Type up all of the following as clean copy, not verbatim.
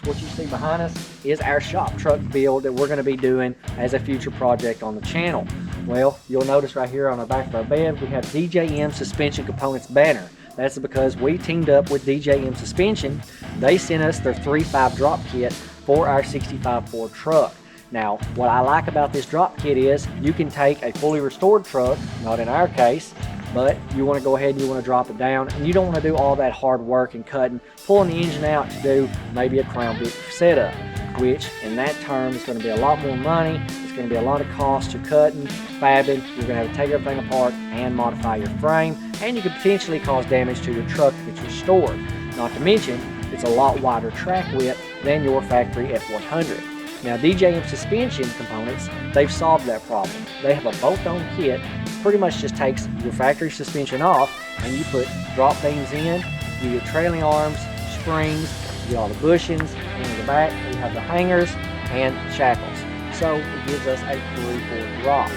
what you see behind us is our shop truck build that we're going to be doing as a future project on the channel. Well, you'll notice right here on the back of our bed, we have DJM Suspension Components banner. That's because we teamed up with DJM Suspension. They sent us their 3.5 drop kit for our 65 Ford truck. Now, what I like about this drop kit is you can take a fully restored truck, not in our case, but you want to go ahead and you want to drop it down, and you don't want to do all that hard work and cutting, pulling the engine out to do maybe a crown bit setup, which in that term is going to be a lot more money. It's going to be a lot of cost to cutting, fabbing. You're going to have to take everything apart and modify your frame, and you could potentially cause damage to your truck if it's restored. Not to mention, it's a lot wider track width than your factory F100. Now, DJM Suspension Components, they've solved that problem. They have a bolt-on kit, pretty much just takes your factory suspension off, and you put drop beams in, you get trailing arms, springs, you get all the bushings, and in the back you have the hangers and shackles. So it gives us a 3/4 drop.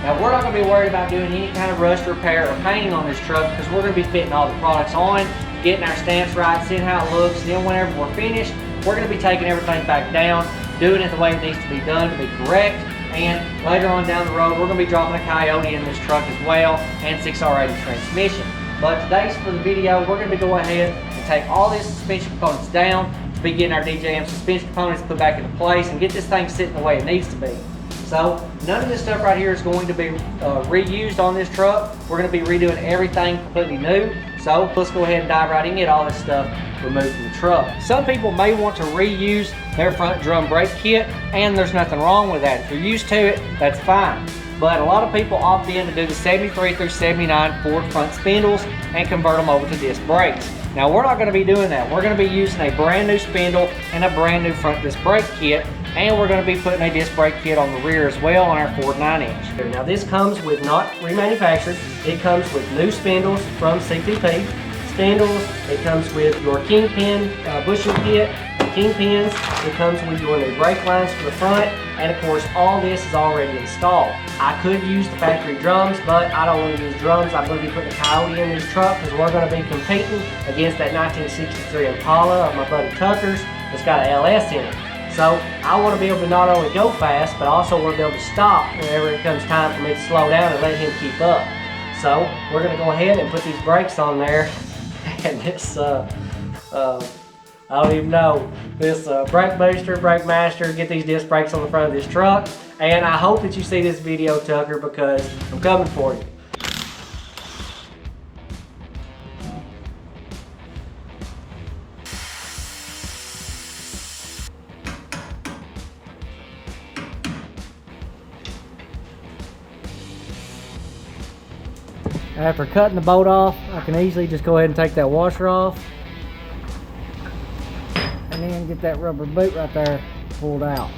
Now, we're not going to be worried about doing any kind of rust repair or painting on this truck because we're going to be fitting all the products on, getting our stamps right, seeing how it looks. Then whenever we're finished, we're going to be taking everything back down, doing it the way it needs to be done to be correct, and later on down the road we're going to be dropping a Coyote in this truck as well, and 6R80 transmission. But today's for the video, we're going to go ahead and take all these suspension components down to be getting our DJM suspension components put back into place and get this thing sitting the way it needs to be. So none of this stuff right here is going to be reused on this truck. We're going to be redoing everything completely new. So let's go ahead and dive right in and get all this stuff removed from the truck. Some people may want to reuse their front drum brake kit, and there's nothing wrong with that. If you're used to it, that's fine. But a lot of people opt in to do the 73 through 79 Ford front spindles and convert them over to disc brakes. Now, we're not going to be doing that. We're going to be using a brand new spindle and a brand new front disc brake kit, and we're going to be putting a disc brake kit on the rear as well on our Ford 9-inch. Now, this comes with not remanufactured. It comes with new spindles from CTP. Spindles, it comes with your kingpin bushing kit, kingpins, it comes with your new brake lines for the front, and of course all this is already installed. I could use the factory drums, but I don't want to use drums. I'm going to be putting a Coyote in this truck because we're going to be competing against that 1963 Impala of my buddy Tucker's that's got an LS in it. So I want to be able to not only go fast, but also want to be able to stop whenever it comes time for me to slow down and let him keep up. So we're going to go ahead and put these brakes on there. And this, I don't even know, this brake booster, brake master, get these disc brakes on the front of this truck. And I hope that you see this video, Tucker, because I'm coming for you. After cutting the bolt off, I can easily just go ahead and take that washer off and then get that rubber boot right there pulled out.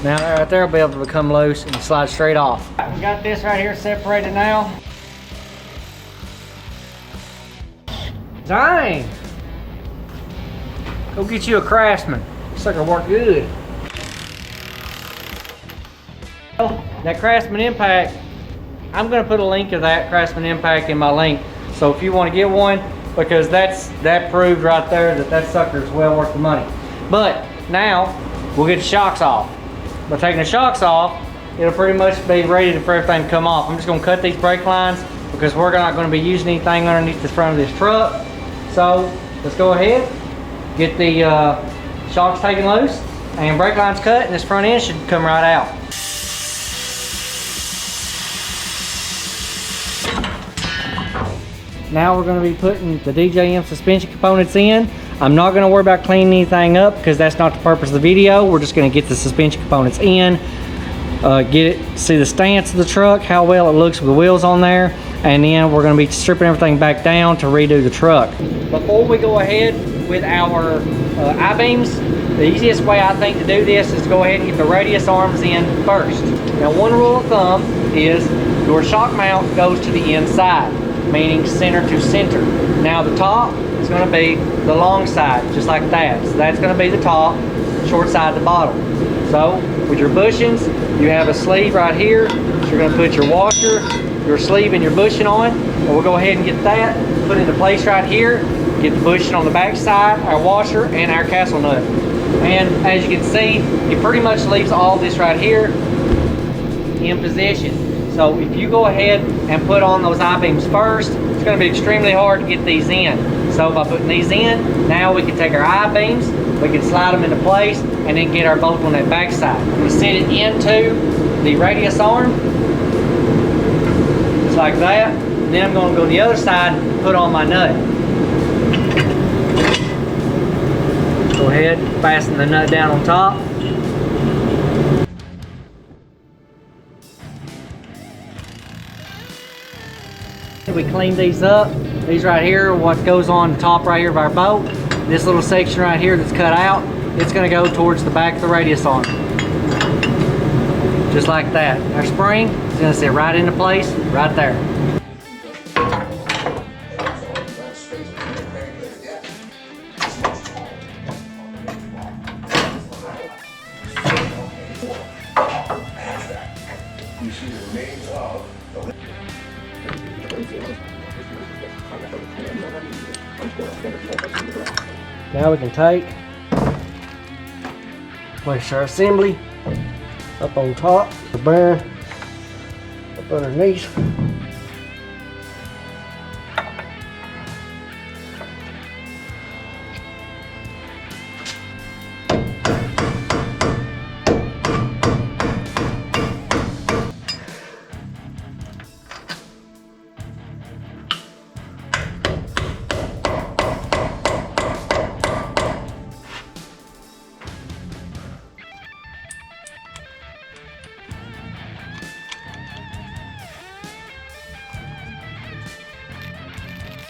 Now right there will be able to come loose and slide straight off. We got this right here separated now. Dang! Go get you a Craftsman. This sucker work good. That Craftsman impact, I'm going to put a link of that Craftsman impact in my link. So if you want to get one, because that proved right there that that sucker is well worth the money. But now we'll get the shocks off. By taking the shocks off, it'll pretty much be ready for everything to come off. I'm just going to cut these brake lines because we're not going to be using anything underneath the front of this truck. So let's go ahead, get the shocks taken loose and brake lines cut, and this front end should come right out. Now we're going to be putting the DJM suspension components in. I'm not going to worry about cleaning anything up because that's not the purpose of the video. We're just going to get the suspension components in, see the stance of the truck, how well it looks with the wheels on there, and then we're going to be stripping everything back down to redo the truck. Before we go ahead with our I-beams, the easiest way I think to do this is to go ahead and get the radius arms in first. Now, one rule of thumb is your shock mount goes to the inside, meaning center to center. Now the top is going to be the long side, just like that. So that's going to be the top, short side the bottom. So with your bushings, you have a sleeve right here. So you're going to put your washer your sleeve and your bushing on. But we'll go ahead and get that put into place right here. Get the bushing on the back side, our washer, and our castle nut. And as you can see, it pretty much leaves all this right here in position. So if you go ahead and put on those I-beams first, it's going to be extremely hard to get these in. So by putting these in, now we can take our I-beams, we can slide them into place, and then get our bolt on that back side. I'm going to set it into the radius arm, just like that. And then I'm going to go to the other side and put on my nut. Go ahead, fasten the nut down on top. We clean these up. These right here are what goes on the top right here of our bolt. This little section right here that's cut out, it's going to go towards the back of the radius arm. Just like that. Our spring is going to sit right into place, right there. Now we can place our assembly up on top, the bearing up underneath.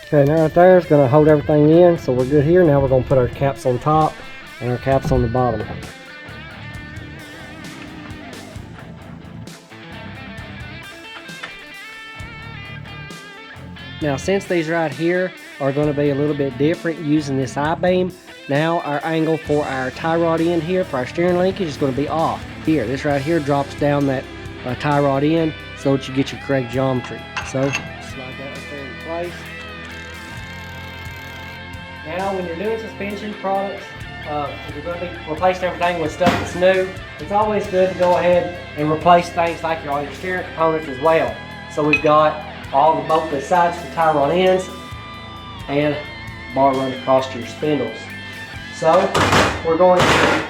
Okay, now right there is going to hold everything in, so we're good here. Now we're going to put our caps on top and our caps on the bottom. Now since these right here are going to be a little bit different using this I-beam, now our angle for our tie rod end here for our steering linkage is going to be off. Here, this right here drops down that tie rod end so that you get your correct geometry. So slide that right there in place. Now when you're doing suspension products, if you're going to be replacing everything with stuff that's new, it's always good to go ahead and replace things like all your steering components as well. So we've got both the sides for tie rod ends and bar runs across your spindles. So we're going to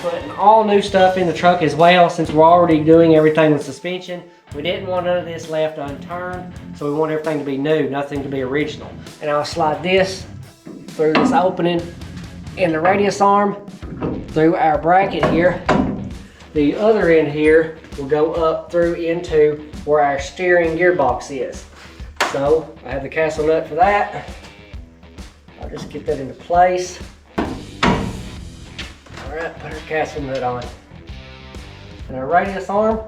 put all new stuff in the truck as well, since we're already doing everything with suspension. We didn't want none of this left unturned, so we want everything to be new, nothing to be original. And I'll slide this through this opening in the radius arm through our bracket here. The other end here will go up through into where our steering gearbox is. So I have the castle nut for that. I'll just get that into place. Alright, put our castle nut on. And our radius arm.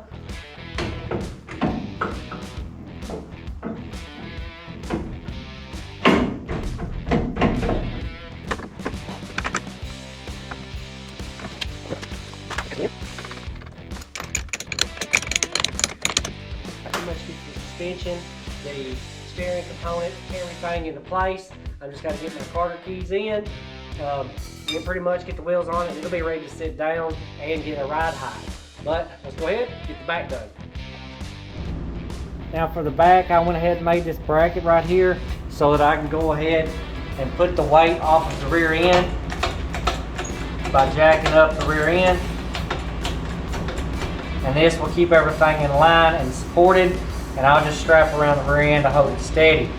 Suspension, the steering component, everything into place. I'm just got to get my Carter keys in, and pretty much get the wheels on it, and it'll be ready to sit down and get a ride high. But let's go ahead and get the back done. Now for the back, I went ahead and made this bracket right here so that I can go ahead and put the weight off of the rear end by jacking up the rear end. And this will keep everything in line and supported. And I'll just strap around the rear end to hold it steady.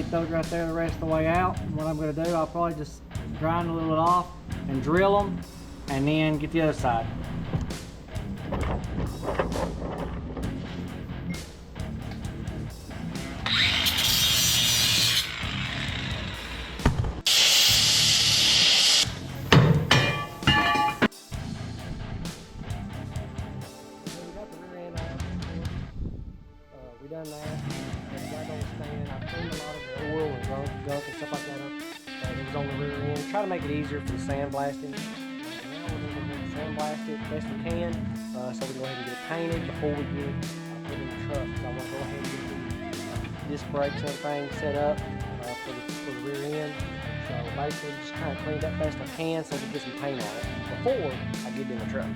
get those right there the rest of the way out. And what I'm going to do, I'll probably just grind a little bit off and drill them, and then get the other side. We done that. We got on the stand. I cleaned a lot of the oil and gunk and stuff like that up. It was on the rear end. Try to make it easier for the sandblasting. Now we're going to sandblast it best we can, so we can go ahead and get it painted before we get it put in the truck. So I want to go ahead and get the disc brakes and everything set up for the rear end. So basically, just trying to clean it up best I can so we can get some paint on it before I get it in the truck.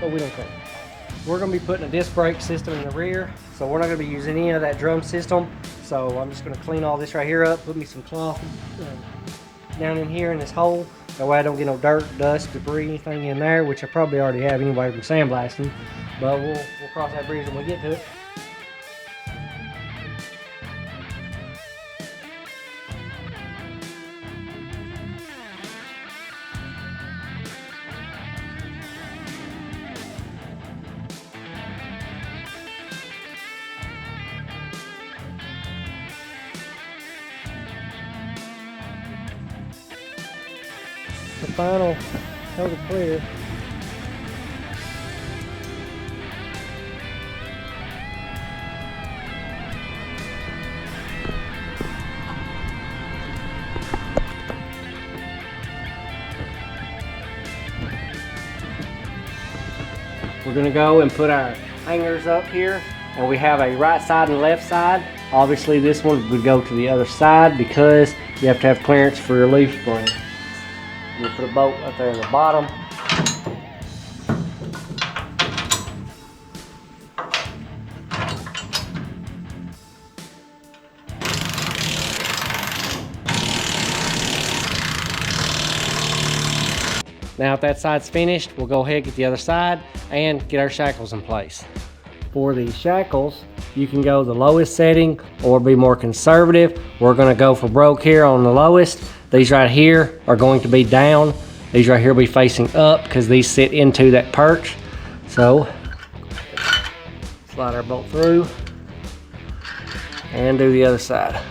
So we don't care. We're going to be putting a disc brake system in the rear, so we're not going to be using any of that drum system. So I'm just going to clean all this right here up, put me some cloth down in here in this hole. That way I don't get no dirt, dust, debris, anything in there, which I probably already have anyway from sandblasting. But we'll cross that bridge when we get to it. The final total clear. We're going to go and put our hangers up here, and we have a right side and left side. Obviously this one would go to the other side because you have to have clearance for your leaf spring. We'll put a bolt up there in the bottom. Now if that side's finished, we'll go ahead and get the other side and get our shackles in place. For the shackles, you can go the lowest setting or be more conservative. We're going to go for broke here on the lowest. These right here are going to be down. These right here will be facing up because these sit into that perch. So slide our bolt through and do the other side.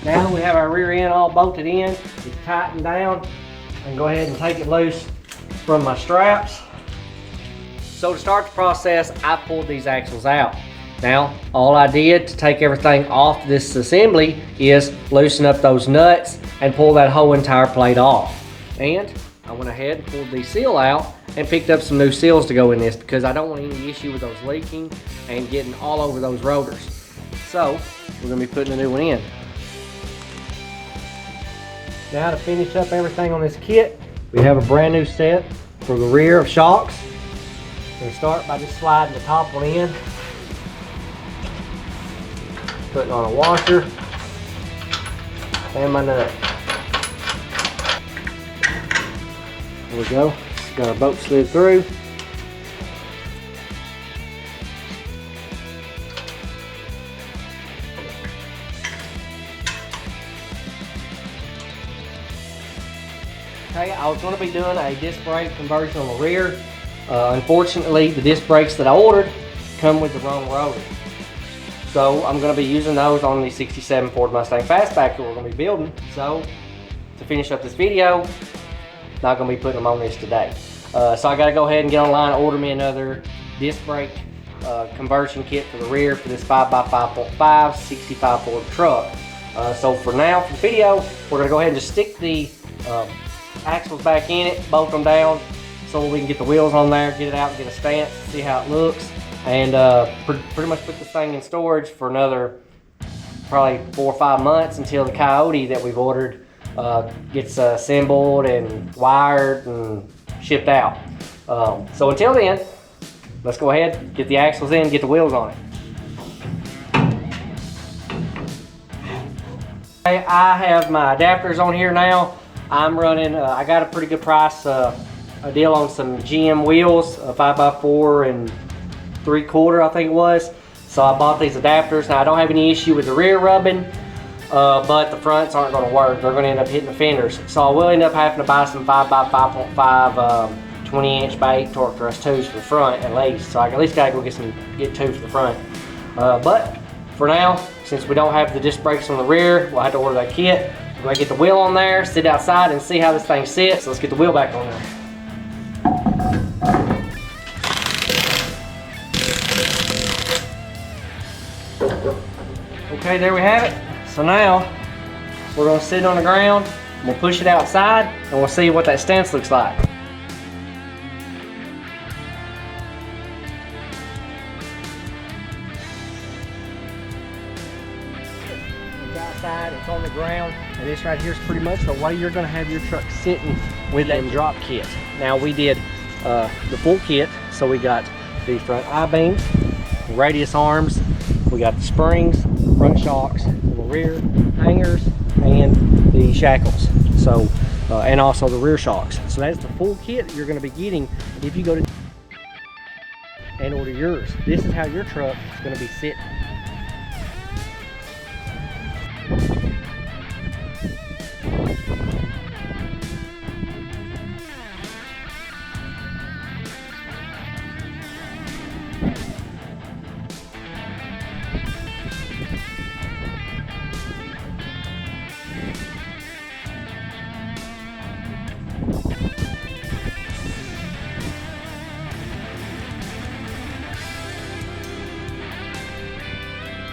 Now we have our rear end all bolted in. It's tightened down. I can go ahead and take it loose from my straps. So to start the process, I pulled these axles out. Now, all I did to take everything off this assembly is loosen up those nuts and pull that whole entire plate off. And I went ahead and pulled the seal out and picked up some new seals to go in this because I don't want any issue with those leaking and getting all over those rotors. So we're going to be putting a new one in. Now to finish up everything on this kit, we have a brand new set for the rear of shocks. We're going to start by just sliding the top one in, putting on a washer and my nut. There we go. Got our bolt slid through. Okay, I was going to be doing a disc brake conversion on the rear. Unfortunately, the disc brakes that I ordered come with the wrong rotor. So I'm going to be using those on the 67 Ford Mustang Fastback that we're going to be building. So to finish up this video, not going to be putting them on this today. So I got to go ahead and get online and order me another disc brake conversion kit for the rear for this 5x5.5 65 Ford truck. So for now, for the video, we're going to go ahead and just stick the axles back in it, bolt them down, so we can get the wheels on there, get it out and get a stance, see how it looks, and pretty much put this thing in storage for another probably 4 or 5 months until the Coyote that we've ordered gets assembled and wired and shipped out. So until then, let's go ahead, get the axles in, get the wheels on it. I have my adapters on here now. I'm running, I got a pretty good price, a deal on some GM wheels, 5x4 3/4 I think it was. So I bought these adapters. Now I don't have any issue with the rear rubbing, but the fronts aren't going to work. They're going to end up hitting the fenders. So I will end up having to buy some 5x5.5 20" by 8 torque thrust 2s for the front at least. So I at least got to go get 2 for the front. But for now, since we don't have the disc brakes on the rear, we'll have to order that kit. We're going to get the wheel on there, sit outside and see how this thing sits. So let's get the wheel back on there. Okay, there we have it. So now we're going to sit on the ground, we'll push it outside, and we'll see what that stance looks like. It's outside, it's on the ground, and this right here is pretty much the way you're going to have your truck sitting with that drop kit. Now we did the full kit, so we got the front I-beams, radius arms, we got the springs, front shocks, the rear hangers, and the shackles. So, and also the rear shocks. So that's the full kit that you're going to be getting if you go to and order yours. This is how your truck is going to be sitting.